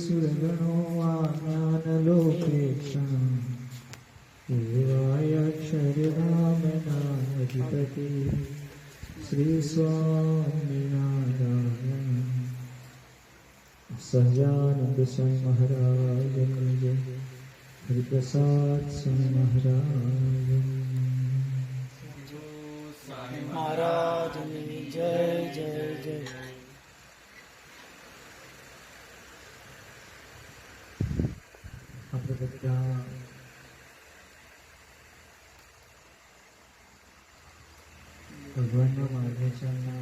सुरगणो ज्ञानलोकेक्षणम् देवायक्षरधामनाधिपति श्री स्वामिनारायण सहजानंद स्वामी महाराज जय हरिप्रसाद स्वामी महाराज महाराज जय जय जय। આપણે બધા ભગવાનના માર્ગદર્શનના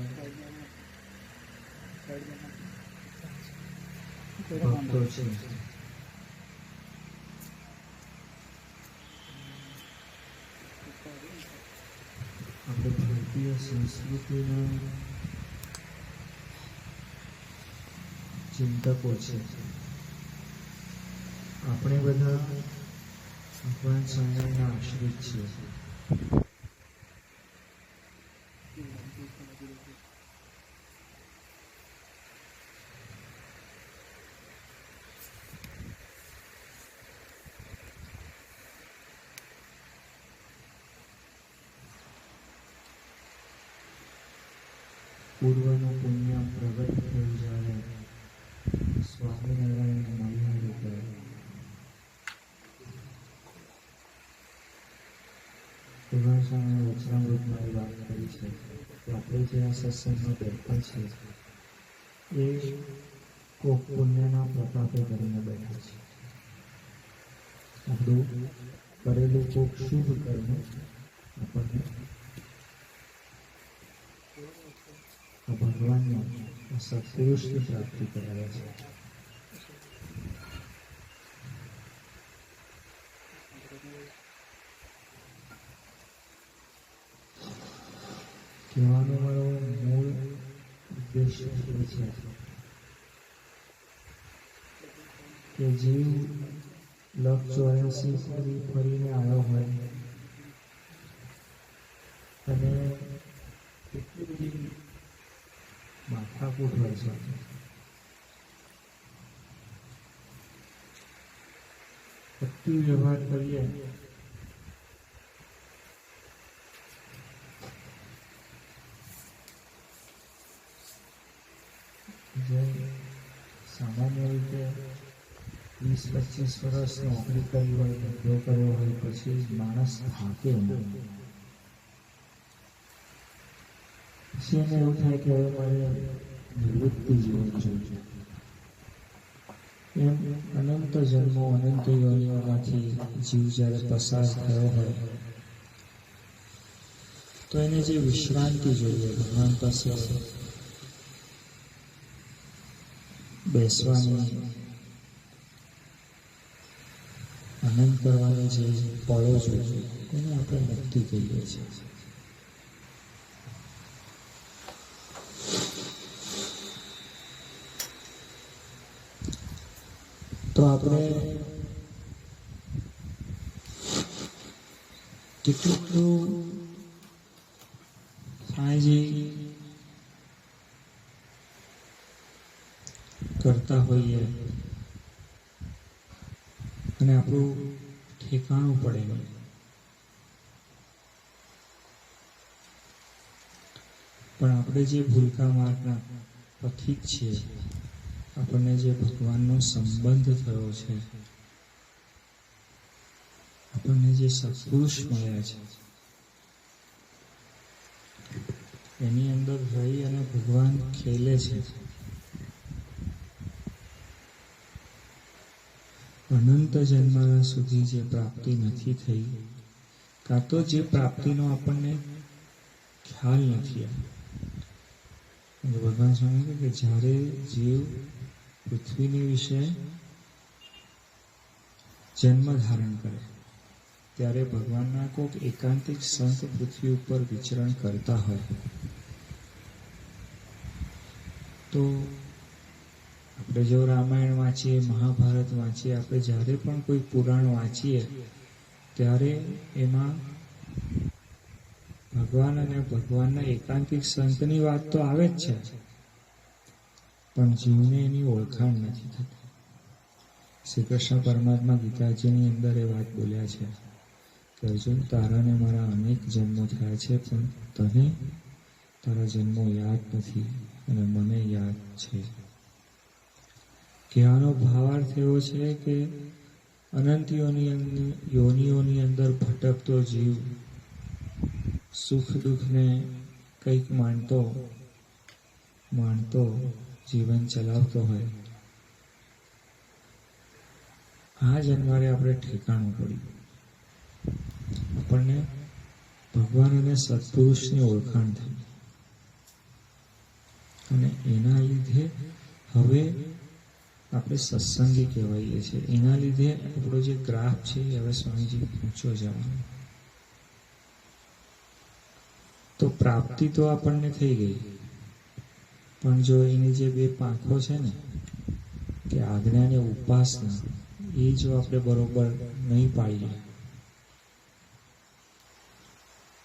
ભક્તો છે. આપણે ભારતીય સંસ્કૃતિના ચિંતકો છે. આપણે બધા ભગવાન સ્વામિનારાયણના આશ્રિત છીએ. પૂર્વનું પુણ્ય પ્રગટ થયું જ્યારે સ્વામિનારાયણ મળ્યા રીતે ભગવાન સ્વામી વચનામૃતમાં એ વાત કરી છે કે આપણે જે આ સત્સંગમાં બેઠા છીએ એ કોક પુણ્યના પ્રતાપે કરીને બેઠા છે. આપણું કરેલું કોક શુભ કર્મ આપણને ભગવાનનો સત્પુરુષની પ્રાપ્તિ કરાવે છે. કહેવાનો મારો મૂળ ઉદ્દેશ્ય એ છે કે જીવ 184 ફરીને આવ્યો હોય અને કેટલી બધી માથાકૂટ હોય છે. ભક્તિ વ્યવહાર કરીએ જે સામાન્ય રીતે 20-25 વર્ષ નોકરી કરી હોય, ધંધો કર્યો હોય પછી માણસ થાકે નહીં. પછી એને એવું થાય કે હવે મારે નિવૃત્તિ જીવન જોઈએ. એમ અનંત જન્મો અનંત યોનિઓમાંથી જીવ જ્યારે પસાર થયો હોય તો એને જે વિશ્રાંતિ જોઈએ, ભગવાન પાસે બેસવાની, આનંદ કરવાની જે પળો જોઈએ એને આપણે મુક્તિ કહીએ છીએ. તો આપણે કેટલું સાંજે કરતા હોઈએ અને આપણું ઠેકાણું પડે નહીં. પણ આપણે જે ભૂલકા માર્ગના પથિક છીએ, આપણને જે ભગવાનનો સંબંધ થયો છે, આપણને જે સત્પુરુષ મળ્યા છે, એની અંદર રહી અને ભગવાન ખેલે છે. અનંત જન્મ સુધી જે પ્રાપ્તિ નથી થઈ, કાં તો જે પ્રાપ્તિનો આપણને ખ્યાલ નથી આવ્યો. ભગવાન સ્વામી કહે કે જ્યારે જીવ પૃથ્વીની વિશે જન્મ ધારણ કરે ત્યારે ભગવાનના કોઈક એકાંતિક સંત પૃથ્વી ઉપર વિચરણ કરતા હોય તો આપણે જો રામાયણ વાંચીએ, મહાભારત વાંચીએ, આપણે જ્યારે પણ કોઈ પુરાણ વાંચીએ ત્યારે એમાં ભગવાન અને ભગવાનના એકાંતિક સંતની વાત તો આવે જ છે, પણ જીવને એની ઓળખાણ નથી થતી. શ્રી કૃષ્ણ પરમાત્મા ગીતાજીની અંદર એ વાત બોલ્યા છે કે અર્જુન, તારાને મારા અનેક જન્મો થયા છે, પણ તને તારા જન્મો યાદ નથી અને મને યાદ છે. કહેવાનો ભાવાર્થ એવો છે કે અનંત યોનિઓની અંદર ભટકતો જીવ સુખ દુઃખને કંઈક માણતો જીવન ચલાવતો હોય, આ જન્મારે આપણે ઠેકાણું પડ્યું. આપણને ભગવાન અને સત્પુરુષની ઓળખાણ થઈ અને એના લીધે હવે આપણે સત્સંગી કહેવાઈએ છીએ. એના લીધે આપણો જે ગ્રાફ છે એ હવે સ્વામીજી ઊંચો જવાનો. તો પ્રાપ્તિ તો આપણને થઈ ગઈ, પણ જો એની જે બે પાંખો છે ને કે આજ્ઞા અને ઉપાસના, એ જો આપણે બરોબર નહીં પાડીએ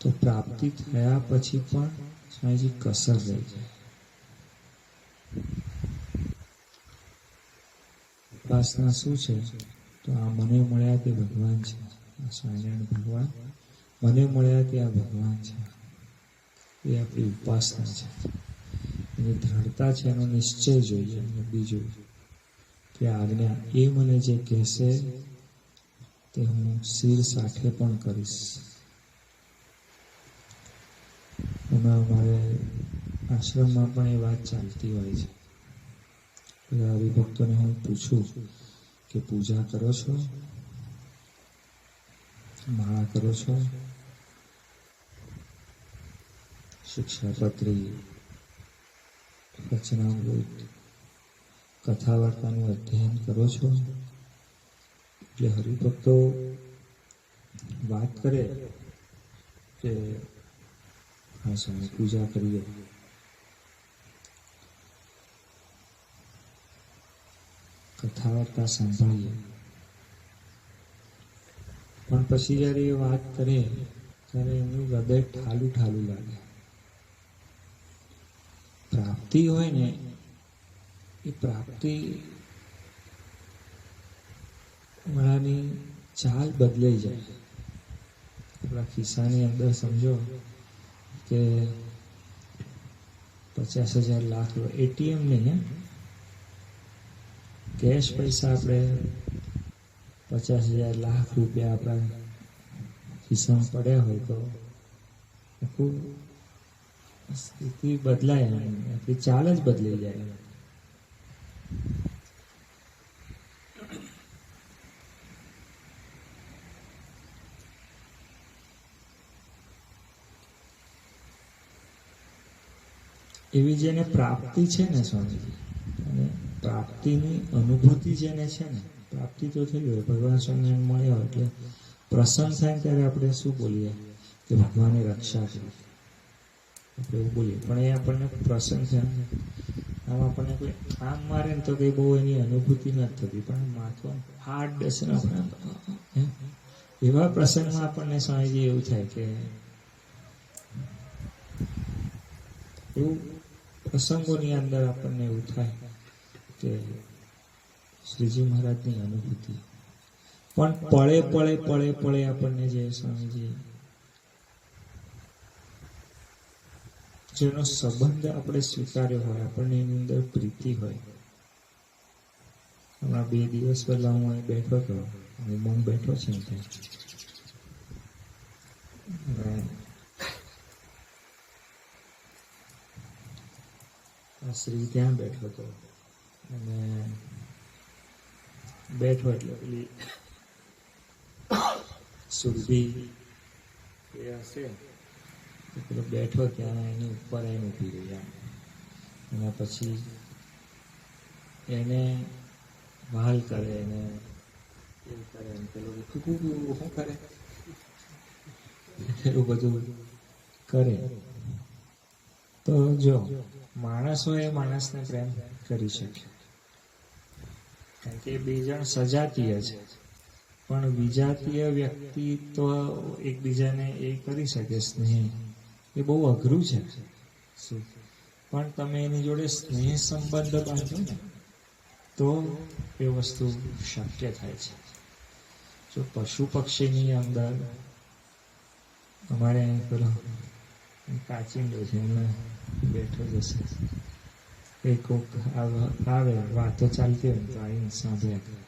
તો પ્રાપ્તિ થયા પછી પણ સ્વામીજી કસર રહી જાય. ઉપાસના શું છે? તો આ મને મળ્યા તે ભગવાન છે, આ સ્વામિનારાયણ ભગવાન મને મળ્યા તે આ ભગવાન છે, એ આપણી ઉપાસના છે. એની દ્રઢતા છે, એનો નિશ્ચય જોઈએ. અને બીજું કે આજ્ઞા, એ મને જે કહેશે તે હું શિર સાથે પણ કરીશ. એમાં અમારે આશ્રમમાં પણ એ વાત ચાલતી હોય છે. બધા હરિભક્તોને હું પૂછું કે પૂજા કરો છો, માળા કરો છો, શિક્ષાપત્રી, વચનામૃત, કથા વાર્તાનું અધ્યયન કરો છો? એટલે હરિભક્તો વાત કરે કે હા સ્વામી પૂજા કરીએ. કથા વાર્તા સાંભળીએ. પણ પછી જ્યારે એ વાત કરે ત્યારે એમનું હૃદય ઠાલું ઠાલું લાગે. પ્રાપ્તિ હોય ને એ પ્રાપ્તિ વાળાની ચાલ બદલાઈ જાય. આપણા ખિસ્સાની અંદર સમજો કે 50,000 લાખ એટીએમ નહીં, કેશ પૈસા આપણે 50,000 લાખ રૂપિયા આપણા ખિસ્સામાં પડ્યા હોય તો આખું સ્થિતિ બદલાય, આખી ચાલ જ બદલાઈ જાય. એવી જેને પ્રાપ્તિ છે ને સ્વામીજી, અને પ્રાપ્તિની અનુભૂતિ જેને છે ને, પ્રાપ્તિ તો થઈ હોય, ભગવાન સ્વામિનારાયણ મળ્યા હોય એટલે પ્રસન્ન થાય ત્યારે આપણે શું બોલીએ કે ભગવાને રક્ષા કરી, આપણે એવું બોલીએ. પણ એ આપણને પ્રસન્ન થાય, આમ આપણને કોઈ આમ મારે ને તો કંઈ બહુ એની અનુભૂતિ નથી થતી, પણ માથું હાર્ડ બેસે ને આપણે એવા પ્રસંગમાં આપણને સ્વામીજી એવું થાય કે એવું પ્રસંગોની અંદર આપણને એવું થાય કે શ્રીજી મહારાજની અનુભૂતિ. પણ પળે આપણને જે સ્વામીજી જેનો સંબંધ આપણે સ્વીકાર્યો હોય, આપણને એની અંદર પ્રીતિ હોય. હમણાં 2 દિવસ પહેલા હું અહીં બેઠો હતો, ઉમંગ બેઠો છે શ્રી ત્યાં બેઠો હતો અને બેઠો એટલે પેલી સુરભી એ હશે પેલો બેઠો ત્યાં એની ઉપર એને ઊભી રહી, અને પછી એને વહાલ કરે એને એવું કરે, પેલું શું કરે એવું બધું કરે. તો જો માણસો એ માણસને પ્રેમ કરી શકે, કારણ કે 2 જણ સજાતીય છે, પણ વિજાતીય વ્યક્તિ તો એકબીજાને એ કરી શકે સ્નેહ, એ બહુ અઘરું છે. પણ તમે એની જોડે સ્નેહ સંબંધ બાંધો ને તો એ વસ્તુ શક્ય થાય છે. જો પશુ પક્ષીની અંદર અમારે અહીં પેલો કાચિંડો છે, એમને બેઠો જશે, એ કોક આવે વાતો ચાલતી હોય તો આવીને સાંભળ્યા કરે.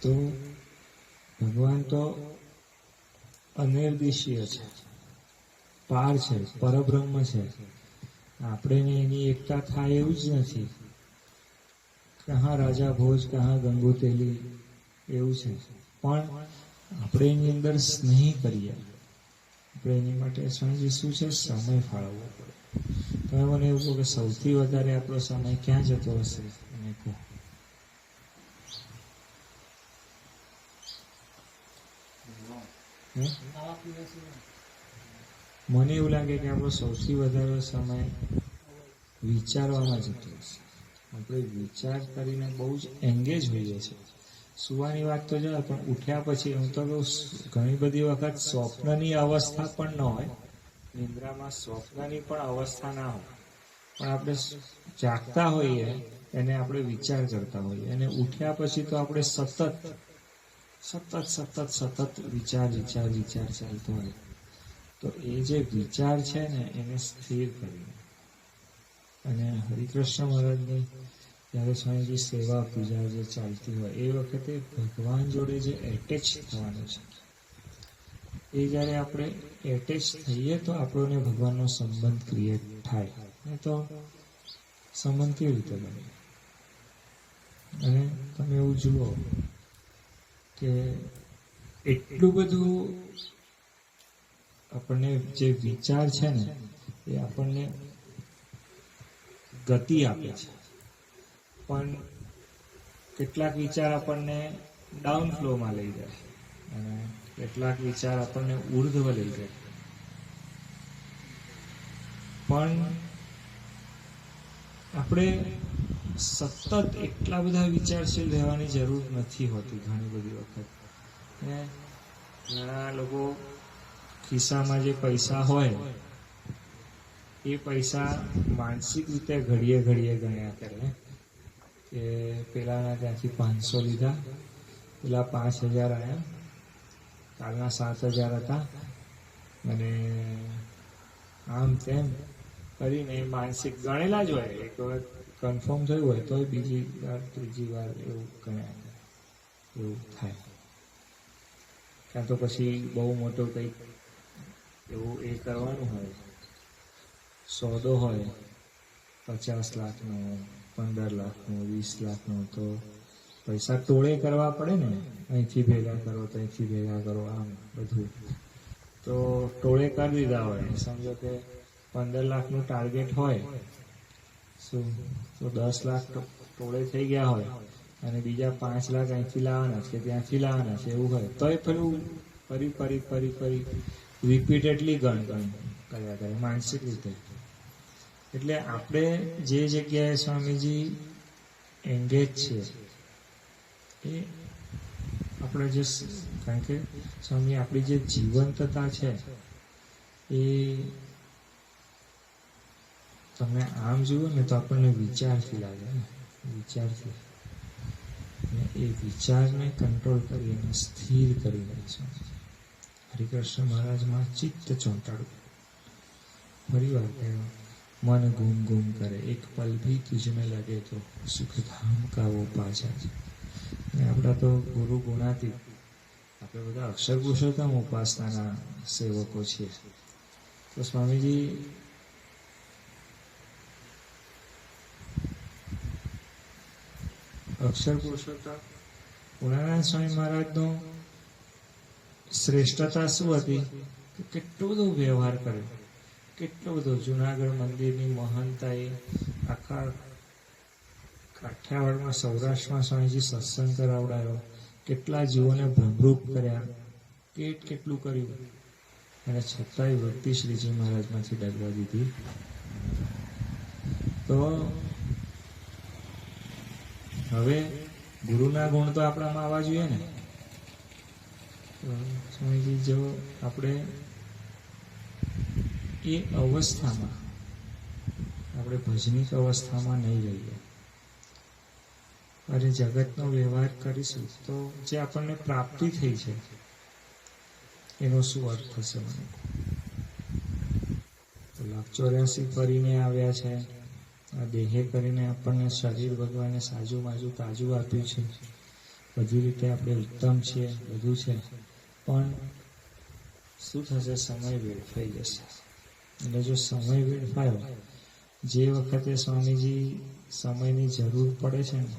તો ભગવાન તો અનિર્દેશીય છે, પાર છે, પરબ્રહ્મ છે. આપણે એની એકતા થાય એવું જ નથી. કહા રાજા ભોજ, કહા ગંગોતેલી, એવું છે. પણ આપણે એની અંદર સ્નેહ કરીએ, આપણે એની માટે સ્વામીજી શું છે, સમય ફાળવવો પડે. તમે મને એવું કહો કે સૌથી વધારે આપણો સમય ક્યાં જતો હશે? મને કહો. મને એવું લાગે કે આપણો સૌથી વધારે સમય વિચારવામાં જતો હશે. આપણે વિચાર કરીને બહુ જ એંગેજ હોઈએ છીએ. સુવાની વાત તો જાય, પણ ઉઠ્યા પછી હું તો કહું, ઘણી બધી વખત સ્વપ્નની અવસ્થા પણ ન હોય, નિંદ્રામાં સ્વપ્નની પણ અવસ્થા ના હોય, પણ આપણે જાગતા હોઈએ એને આપણે વિચાર કરતા હોઈએ, અને ઉઠ્યા પછી તો આપણે સતત વિચાર ચાલતો હોય. તો એ જે વિચાર છે ને, એને સ્થિર કરીને, અને હરિકૃષ્ણ મહારાજની જ્યારે સ્વામીજી સેવા પૂજા જે ચાલતી હોય એ વખતે ભગવાન જોડે જે એટેચ થવાનું છે, એ જ્યારે આપણે એટેચ થઈએ તો આપણને ભગવાનનો સંબંધ ક્રિએટ થાય. નહીં તો સંબંધ કેવી રીતે બને? અને તમે એવું જુઓ કે એટલું બધું આપણને જે વિચાર છે ને, એ આપણને ગતિ આપે છે, પણ કેટલાક વિચાર આપણને ડાઉન ફ્લોમાં લઈ જાય, અને કેટલાક વિચાર આપણને ઉર્ધ્વ લઈ જાય. પણ આપણે સતત એટલા બધા વિચારશીલ રહેવાની જરૂર નથી હોતી. ઘણી બધી વખત ઘણા લોકો ખિસ્સામાં જે પૈસા હોય એ પૈસા માનસિક રીતે ઘડીએ ગણ્યા કરે કે પેલાના ત્યાંથી 500 લીધા, પેલા 5000 આવ્યા, કાલના 7000 હતા, અને આમ તેમ કરીને માનસિક ગણેલા જ હોય. એક વખત કન્ફર્મ થયું હોય તો બીજી વાર ત્રીજી વાર એવું ગણ્યા કરે. એવું થાય. કાં તો પછી બહુ મોટો કંઈક એવું એ કરવાનું હોય, સોદો હોય 50 લાખનો, 15 લાખનો, 20 લાખનો, તો પૈસા ટોળે કરવા પડે ને. અહીંથી ભેગા કરો, ત્યાંથી ભેગા કરો, આમ બધું. તો ટોળે કરી દીધા હોય. સમજો કે 15 લાખનું ટાર્ગેટ હોય, શું તો 10 લાખ ટોળે થઈ ગયા હોય, અને બીજા 5 લાખ અહીંથી લાવવાના છે, ત્યાંથી લાવવાના છે, એવું હોય તો એ પેલું ફરી રિપીટેડલી ગણ કર્યા કરે માનસિક રીતે. એટલે આપણે જે જગ્યાએ સ્વામીજી એન્ગેજ છે એ આપણે જે, કારણ કે સ્વામી આપણી જે જીવંતતા છે એ તમે આમ જુઓ ને તો આપણને વિચારથી લાગે ને, વિચારથી. એ વિચારને કંટ્રોલ કરીને સ્થિર કરીને હરિકૃષ્ણ મહારાજમાં ચિત્ત ચોંટાડવું. ફરી વાર કહેવા, મન ગુમ કરે, એક પલ ભી તુજમે લગે તો સુખધામ કા વો પાછા. અને આપણા તો ગુરુ ગુણાતીત, આપણે બધા અક્ષર પુરુષોત્તમ ઉપાસનાના સેવકો છીએ. તો સ્વામીજી અક્ષર પુરુષોત્તમ પૂર્ણાનંદ સ્વામી મહારાજનો શ્રેષ્ઠતા શું હતી? કેટલો બધો વ્યવહાર કર્યો, કેટલો બધો. જુનાગઢ મંદિરની મહાનતાએ આખા કાઠિયાવાડમાં, સૌરાષ્ટ્રમાં સ્વામીજી સત્સંગ કરાવડાયો, કેટલા જીવોને ભ્રમરૂપ કર્યા, કેટલું કર્યું, અને છતાંય વૃત્તિ શ્રીજી મહારાજમાંથી ડગવા દીધી. તો હવે ગુરુના ગુણ તો આપણામાં આવવા જોઈએ ને. સ્વામીજી, જો આપણે એ અવસ્થામાં, આપણે ભજનિક અવસ્થામાં નહીં રહીએ અને જગતનો વ્યવહાર કરીશું તો જે આપણને પ્રાપ્તિ થઈ છે એનો શું અર્થ થશે? મને 84 કરીને આવ્યા છે, આ દેહે કરીને આપણને શરીર ભગવાને સાજુ માજુ તાજું આપ્યું છે, બધી રીતે આપણે ઉત્તમ છીએ, બધું છે, પણ શું થશે? સમય વેડફાઈ જશે. એટલે જો સમય વેડફાયો, જે વખતે સ્વામીજી સમયની જરૂર પડે છે ને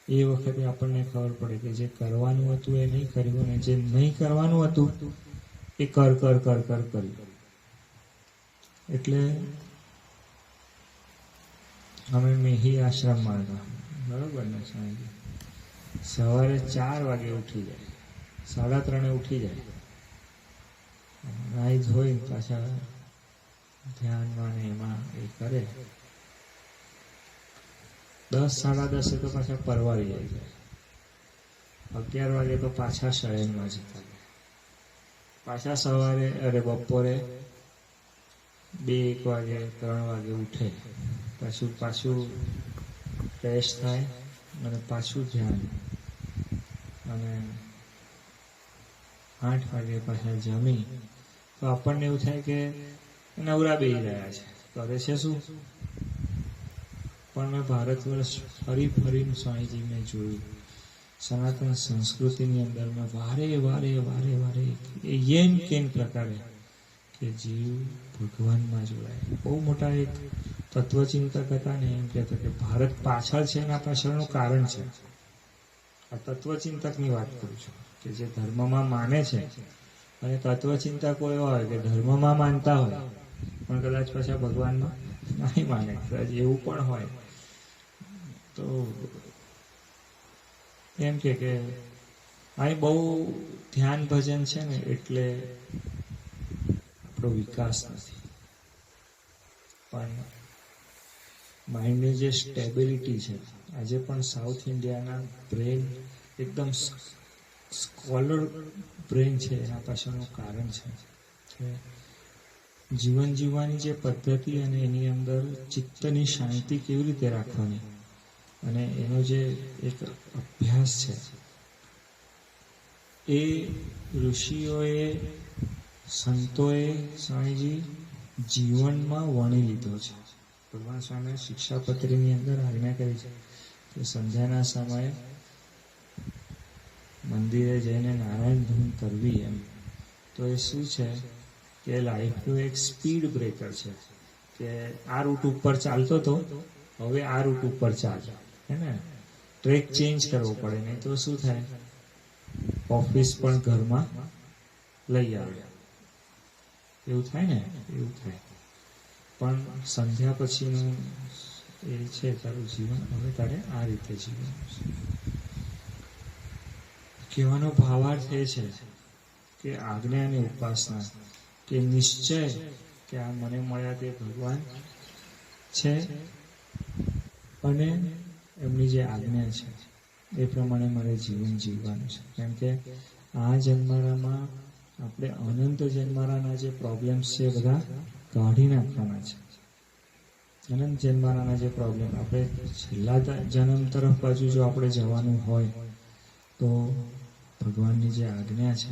એ વખતે આપણને ખબર પડે કે જે કરવાનું હતું એ નહીં કર્યું, અને જે નહીં કરવાનું હતું એ કર્યું. એટલે અમે મેહી આશ્રમમાં હતા, બરોબર ને સ્વામીજી? સવારે 4 વાગે ઉઠી જાય, 3:30 ઉઠી જાય, નાઈ ધોઈ પાછા ધ્યાનમાં ને એમાં એ કરે. 10-10:30 તો પાછા પરવારી જાય. 11 વાગે તો પાછા શયનમાં જતા રહે. પાછા સવારે બપોરે 2-1 વાગે 3 વાગે ઉઠે, પાછું ફ્રેશ થાય અને પાછું ધ્યાન, અને 8 વાગે પાછા જમી. તો આપણને એવું થાય કે નવરા બેહી રહ્યા છે, કરે છે શું? પણ મેં ભારત વર્ષ ફરીને સ્વામીજી મેં જોયું, સનાતન સંસ્કૃતિની અંદર મેં વારે એમ કેમ પ્રકારે કે જીવ ભગવાનમાં જોડાય. બહુ મોટા એક તત્વચિંતક હતા ને, એમ કહેતા કે ભારત પાછળ છે એના પાછળનું કારણ છે. આ તત્વચિંતકની વાત કરું છું કે જે ધર્મમાં માને છે, અને તત્વચિંતકો એવા હોય કે ધર્મમાં માનતા હોય પણ કદાચ પાછા ભગવાનમાં નહીં માને, કદાચ એવું પણ હોય. તો એમ કે અહીં બહુ ધ્યાન ભજન છે ને એટલે આપણો વિકાસ નથી, પણ માઇન્ડની જે સ્ટેબિલિટી છે, આજે પણ સાઉથ ઇન્ડિયાના બ્રેન એકદમ સ્કોલર બ્રેન છે, એના પાછળનું કારણ છે કે જીવન જીવવાની જે પદ્ધતિ અને એની અંદર ચિત્તની શાંતિ કેવી રીતે રાખવાની, અને એનો જે એક અભ્યાસ છે એ ઋષિઓએ, સંતોએ, સ્વામીજી જીવનમાં વણી લીધો છે. ભગવાન સ્વામીએ શિક્ષાપત્રીની અંદર આજ્ઞા કરી છે કે સંધ્યાના સમયે મંદિરે જઈને નારાયણ ધૂન કરવી. એમ તો એ શું છે કે લાઈફનું એક સ્પીડ બ્રેકર છે કે આ રૂટ ઉપર ચાલતો હતો, હવે આ રૂટ ઉપર ચાલ, હે ને? ટ્રેક ચેન્જ કરવો પડે, નહીં તો શું થાય, ઓફિસ પણ ઘરમાં લઈ આવે, એવું થાય ને? એવું થાય. પણ સંધ્યા પછીનું એ છે તારું જીવન, હવે તારે આ રીતે જીવવાનું છે. કહેવાનો ભાવાર્થ એ છે કે આજ્ઞાની ઉપાસના, કે નિશ્ચય કે આ મને મળ્યા તે ભગવાન છે, અને એમની જે આજ્ઞા છે એ પ્રમાણે મારે જીવન જીવવાનું છે. કેમ કે આ જન્મારામાં આપણે અનંત જન્મારાના જે પ્રોબ્લેમ્સ છે બધા કાઢી નાખવાના છે. અનંત જન્મારાના જે પ્રોબ્લેમ, આપણે છેલ્લા જન્મ તરફ બાજુ જો આપણે જવાનું હોય તો ભગવાનની જે આજ્ઞા છે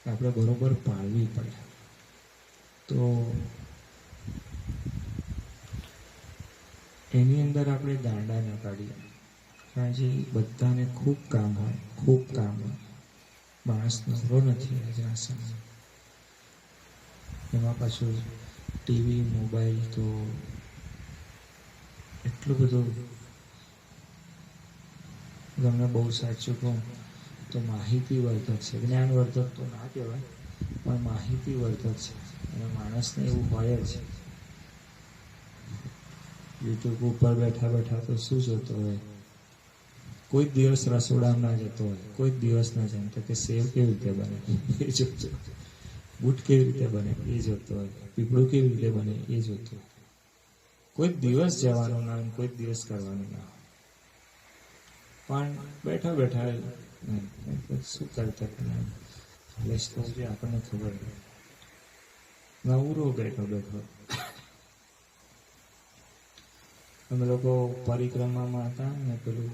એ આપણે બરોબર પાળવી પડે. તો એની અંદર આપણે દાંડા ન કાઢીએ, કારણ કે બધાને ખૂબ કામ હોય, માણસ નવરો નથી આજના સમય. એમાં પાછું ટીવી, મોબાઈલ તો એટલું બધું, તમને બહુ સાચું કહું તો માહિતીવર્ધક છે. જ્ઞાનવર્ધક તો ના કહેવાય, પણ માહિતીવર્ધક છે. અને માણસને એવું હોય જ, યુટ્યુબ ઉપર બેઠા તો શું જોતો હોય, કોઈ દિવસ રસોડામાં ના જતો હોય, કોઈ દિવસ ના જાય તો કે સેવ કેવી રીતે બને એ જોતો, બૂટ કેવી રીતે બને એ જોતો હોય, પીપળું કેવી રીતે બને એ જોતો હોય. કોઈ દિવસ જવાનું ના હોય, કોઈ દિવસ કરવાનું ના હોય, પણ બેઠા શું કરતા લેસ્તો જે આપણને ખબર નવરો બેઠો બેઠો અમે લોકો પરિક્રમામાં હતા ને પેલું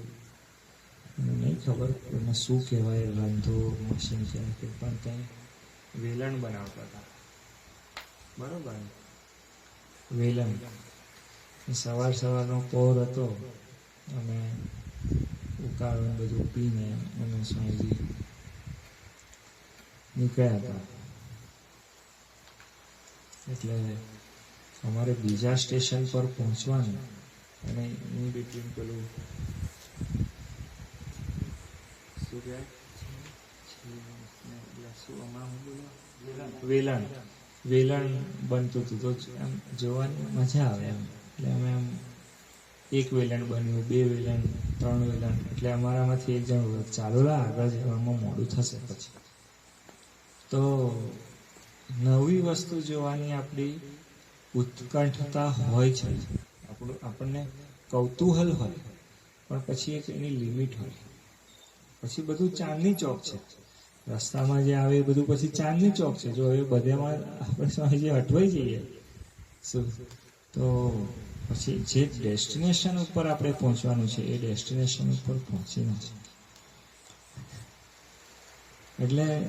મને નહીં ખબર એને શું કહેવાય રંધો મશીન છે કે પણ ત્યાં વેલણ બનાવતા હતા બરોબર વેલણ સવારનો પહોર હતો અને ઉકાળો બધું પીને અને સ્વામીજી નીકળ્યા હતા એટલે અમારે બીજા સ્ટેશન પર પહોંચવાનું અને ઇન બિટવીન પેલું શું કહેવાય વેલણ બનતું હતું તો એમ જોવાની મજા આવે એમ એટલે અમે એમ એક વેલણ બન્યું 2 વેલણ 3 વેલણ એટલે અમારામાંથી એક જણ ચાલો આગળ જવામાં મોડું થશે પછી તો નવી વસ્તુ જોવાની આપણી ઉત્કંઠતા હોય છે આપણને કૌતૂહલ હોય પણ પછી એક એની લિમિટ હોય પછી બધું ચાંદની ચોક છે રસ્તામાં જે આવે એ બધું પછી ચાંદની ચોક છે જો એ બધામાં આપણે જે અટવાઈ જઈએ શું તો પછી જે ડેસ્ટિનેશન ઉપર આપણે પહોંચવાનું છે એ ડેસ્ટિનેશન ઉપર પહોંચીને છે એટલે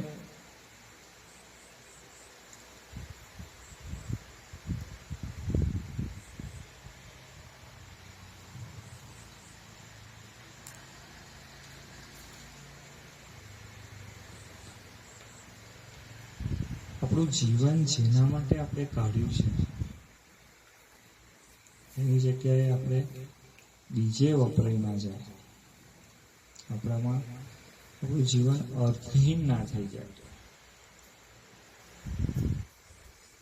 આપણું જીવન જેના માટે આપણે કાઢ્યું છે એની જગ્યાએ આપણે બીજે વપરાઈ ના જાય આપણામાં આપણું જીવન અર્થહીન ના થઈ જાય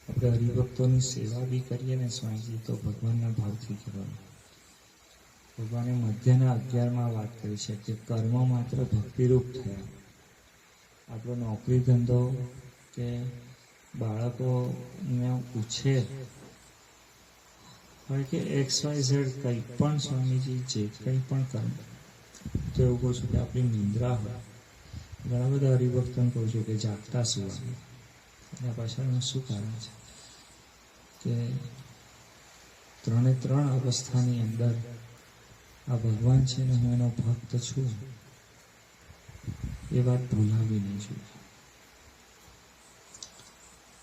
આપણે હરિભક્તોની સેવા બી કરીએ ને સ્વામીજી તો ભગવાનના ભાવથી કરવાનું ભગવાને મધ્યના 11માં વાત કરી છે કે કર્મ માત્ર ભક્તિરૂપ થયા આપણો નોકરી ધંધો કે બાળકોને પૂછે હોય કે XYZ કંઈ પણ સ્વામીજી જે કંઈ પણ કર્મ તો એવું કહું છું કે આપણી નિંદ્રા હોય ઘણા બધા હરિભક્તોને કહું છું કે જાગતા સુવાનું એના પાછળનું શું કારણ છે કે 3 અવસ્થાની અંદર આ ભગવાન છે ને હું એનો ભક્ત છું એ વાત ભૂલાવી નહીં જોઈએ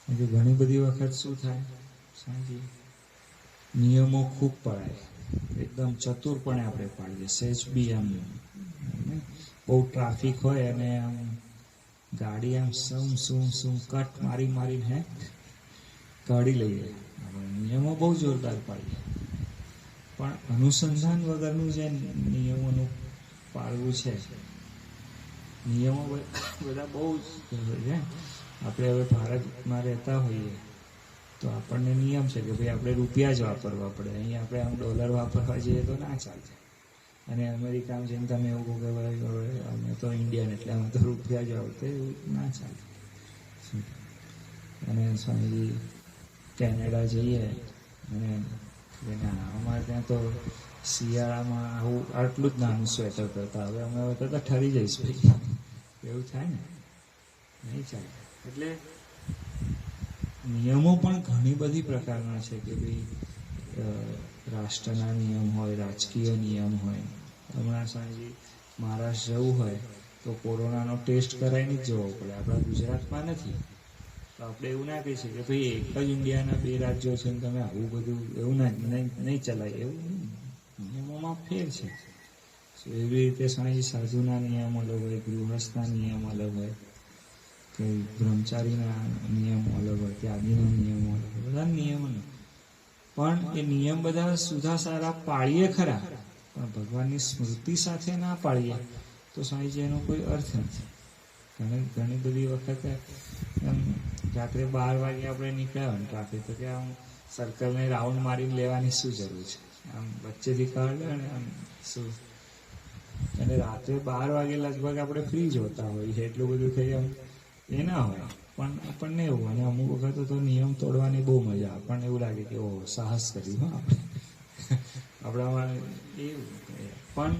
ઘણી બધી વખત શું થાય સાંજે નિયમો ખૂબ પડાય એકદમ ચતુરપણે આપણે પાડીએ સહેજ બી આમ બહુ ટ્રાફિક હોય અને આમ ગાડી આમ શું કટ મારીને હે કાઢી લઈએ આપણે નિયમો બહુ જોરદાર પાડીએ પણ અનુસંધાન વગરનું જે નિયમોનું પાળવું છે નિયમો બધા બહુ જ છે આપણે હવે ભારતમાં રહેતા હોઈએ તો આપણને નિયમ છે કે ભાઈ આપણે રૂપિયા જ વાપરવા પડે અહીંયા આપણે આમ ડોલર વાપરવા જઈએ તો ના ચાલે અને અમેરિકામાં જેમ તમે એવું કહો કે ભાઈ અમે તો ઇન્ડિયન એટલે અમે તો રૂપિયા જ વાપરતા એવું ના ચાલે અને સ્વામીજી કેનેડા જઈએ અને અમારે ત્યાં તો શિયાળામાં આટલું જ નાનું સ્વેટર કરતા હવે અમે તો ઠરી જઈશું એવું થાય ને નહીં ચાલે એટલે નિયમો પણ ઘણી બધી પ્રકારના છે કે ભાઈ રાષ્ટ્રના નિયમ હોય રાજકીય નિયમ હોય હમણાં સાંજે મહારાષ્ટ્ર જવું હોય તો કોરોનાનો ટેસ્ટ કરાવીને જ જવું પડે આપણા ગુજરાતમાં નથી તો આપણે એવું ના કહી શકીએ ભાઈ એક જ ઇન્ડિયાના 2 રાજ્યો છે ને તમે આવું બધું એવું નહીં ચલાય એવું નિયમોમાં ફેર છે એવી રીતે સાંજે સાધુના નિયમ અલગ હોય ગૃહસ્થના નિયમ અલગ હોય કે બ્રહ્મચારીના નિયમો અલગ હોય ત્યાગીના નિયમો અલગ હોય બધા નિયમો પણ એ નિયમ બધા સુધા સારા પાળીએ ખરા પણ ભગવાનની સ્મૃતિ સાથે ના પાળીએ તો સ્વામીજી એનો કોઈ અર્થ નથી ઘણી બધી વખતે એમ રાત્રે 12 વાગે આપણે નીકળ્યા હોય ટ્રાફિક તો કે આમ સર્કલને રાઉન્ડ મારીને લેવાની શું જરૂર છે આમ વચ્ચેથી કાઢ લે ને આમ શું અને રાત્રે 12 વાગે લગભગ આપણે ફ્રી જોતા હોઈએ એટલું બધું થઈ આમ એ ના હોય પણ આપણને એવું અને અમુક વખત તો નિયમ તોડવાની બહુ મજા આપણને એવું લાગે કે ઓહ સાહસ કર્યું આપણે આપણામાં એવું પણ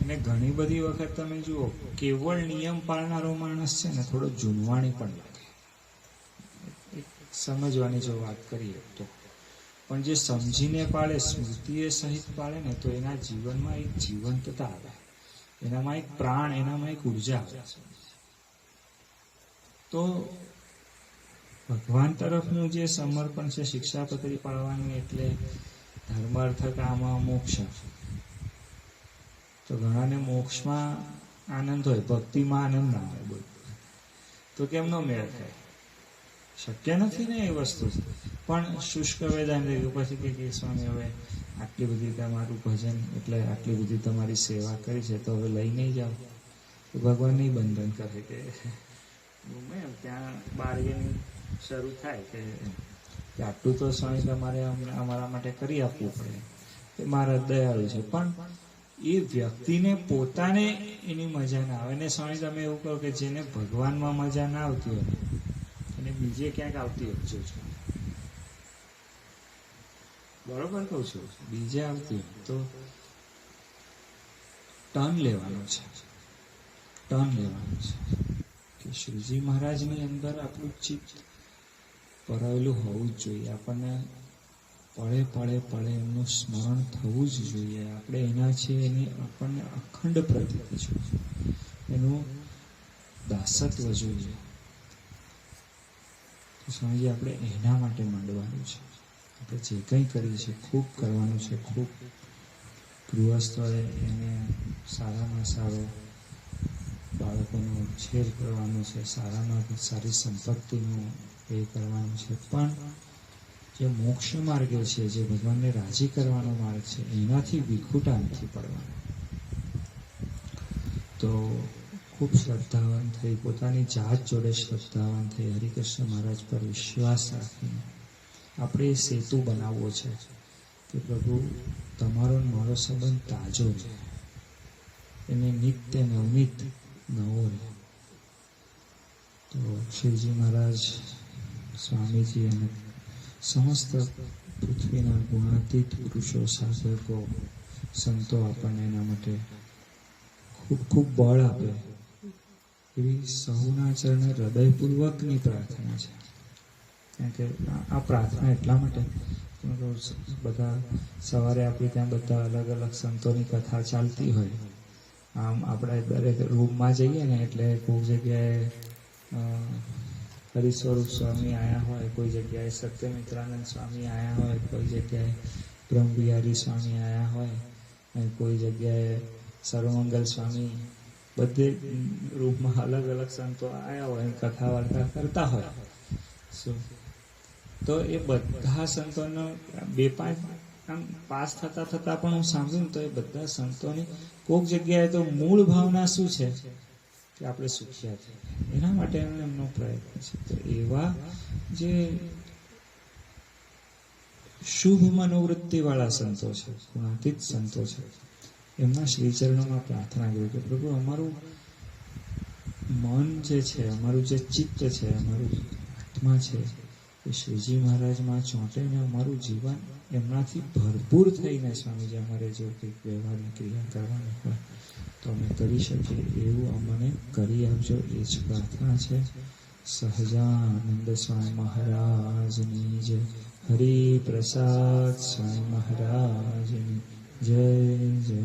અને ઘણી બધી વખત તમે જુઓ કેવળ નિયમ પાળનારો માણસ છે ને થોડો જૂનવાણી પણ લાગે. એક સમજવાની જો વાત કરીએ તો, પણ જે સમજીને પાળે, સ્મૃતિએ સહિત પાળે ને, તો એના જીવનમાં એક જીવંતતા આવે, એનામાં એક પ્રાણ, એનામાં એક ઉર્જા આવે. તો ભગવાન તરફનું જે સમર્પણ છે, શિક્ષાપત્રી પાળવાની એટલે ધર્મ, અર્થ, કામ, મોક્ષ. તો ઘણાને મોક્ષમાં આનંદ હોય, ભક્તિમાં આનંદ ના હોય. બોલ તો કેમનો મેળ થાય? શક્ય નથી ને એ વસ્તુ. પણ શુષ્ક વેદાંત પછી કે સ્વામી હવે આટલી બધી તમારું ભજન એટલે આટલી બધી તમારી સેવા કરી છે, તો હવે લઈ નહીં જાઓ. તો ભગવાન નહીં બંધન કરે કે ત્યાં બાર્ગેનિંગ શરૂ થાય કે આટલું તો સ્વામી તમારે અમારા માટે કરી આપવું પડે. એ મારા દયાળુ છે, પણ એ વ્યક્તિને પોતાને એની મજા ના આવે. ને સ્વામી તમે એવું કહો કે જેને ભગવાનમાં મજા ના આવતી હોય અને બીજે ક્યાંક આવતી હોય, જોજો. બરોબર કહું છું, બીજે આવતી હોય તો ટર્ન લેવાનું છે, ટર્ન લેવાનું છે કે શ્રીજી મહારાજની અંદર આપણું ચિત્ત પરાયેલું હોવું જ જોઈએ. આપણને પળે પળે પળે એમનું સ્મરણ થવું જ જોઈએ. આપણે એના છે એની આપણને અખંડ પ્રતીતિ જોઈએ, એનું દાસત્વ જોઈએ. સ્વામીજી આપણે એના માટે માંડવાનું છે. આપણે જે કંઈ કરીએ છીએ ખૂબ કરવાનું છે, ખૂબ ગૃહસ્થોએ એને સારામાં સારો બાળકોનો ઉછેર કરવાનો છે, સારામાં સારી સંપત્તિનું એ કરવાનું છે. પણ જે મોક્ષ માર્ગ છે, જે ભગવાનને રાજી કરવાનો માર્ગ છે, એનાથી વિખૂટા નથી પડવાનું. તો ખૂબ શ્રદ્ધાવાન થઈ, પોતાની જાત જોડે શ્રદ્ધાવાન થઈ, હરિકૃષ્ણ મહારાજ પર વિશ્વાસ રાખીને આપણે એ સેતુ બનાવવો છે કે પ્રભુ તમારો મારો સંબંધ તાજો રહે, એને નિત્ય નવનીત નવો રહે. તો શ્રીજી મહારાજ, સ્વામીજી અને સમસ્ત પૃથ્વીના ગુણાતીત પુરુષો, સાધકો, સંતો આપણને એના માટે ખૂબ ખૂબ બળ આપે એવી સહુના ચરણે હૃદયપૂર્વકની પ્રાર્થના છે. કારણ કે આ પ્રાર્થના એટલા માટે બધા સવારે આપણે ત્યાં બધા અલગ અલગ સંતોની કથા ચાલતી હોય. આમ આપણે દરેક રૂમમાં જઈએ ને એટલે કોઈ જગ્યાએ હરિસ્વરૂપ સ્વામી આવ્યા હોય, કોઈ જગ્યાએ સત્યમિત્રાનંદ સ્વામી આવ્યા હોય, કોઈ જગ્યાએ બ્રહ્મવિહારી સ્વામી આવ્યા હોય, અને કોઈ જગ્યાએ સર્વમંગલ સ્વામી. બધે રૂપમાં અલગ અલગ સંતો આવ્યા હોય, કથા વાર્તા કરતા હોય. તો એ બધા સંતોનો બે પાંચ આમ પાસ થતા થતા પણ હું સાંભળ્યું તો એ બધા સંતોની કોઈક જગ્યાએ તો મૂળ ભાવના શું છે કે આપણે સુખિયા થઈએ, એના માટે એમનો પ્રયત્ન છે. તો એવા જે શુભ મનોવૃત્તિવાળા સંતો છે, ગુણાતીત સંતો છે, એમના શ્રીચરણોમાં પ્રાર્થના કરી કે પ્રભુ અમારું મન જે છે, અમારું જે ચિત્ત છે, અમારું આત્મા છે, એ શ્રીજી મહારાજમાં ચોંટે ને અમારું જીવન એમનાથી ભરપૂર થઈને સ્વામીજી અમારે જો કંઈક વ્યવહારની ક્રિયા કરવાની હોય તો અમે કરી શકીએ એવું અમને કરી આપજો. એ જ પ્રાર્થના છે. સહજાનંદ સ્વામી મહારાજની જય. હરિપ્રસાદ સ્વામી મહારાજની જય જય.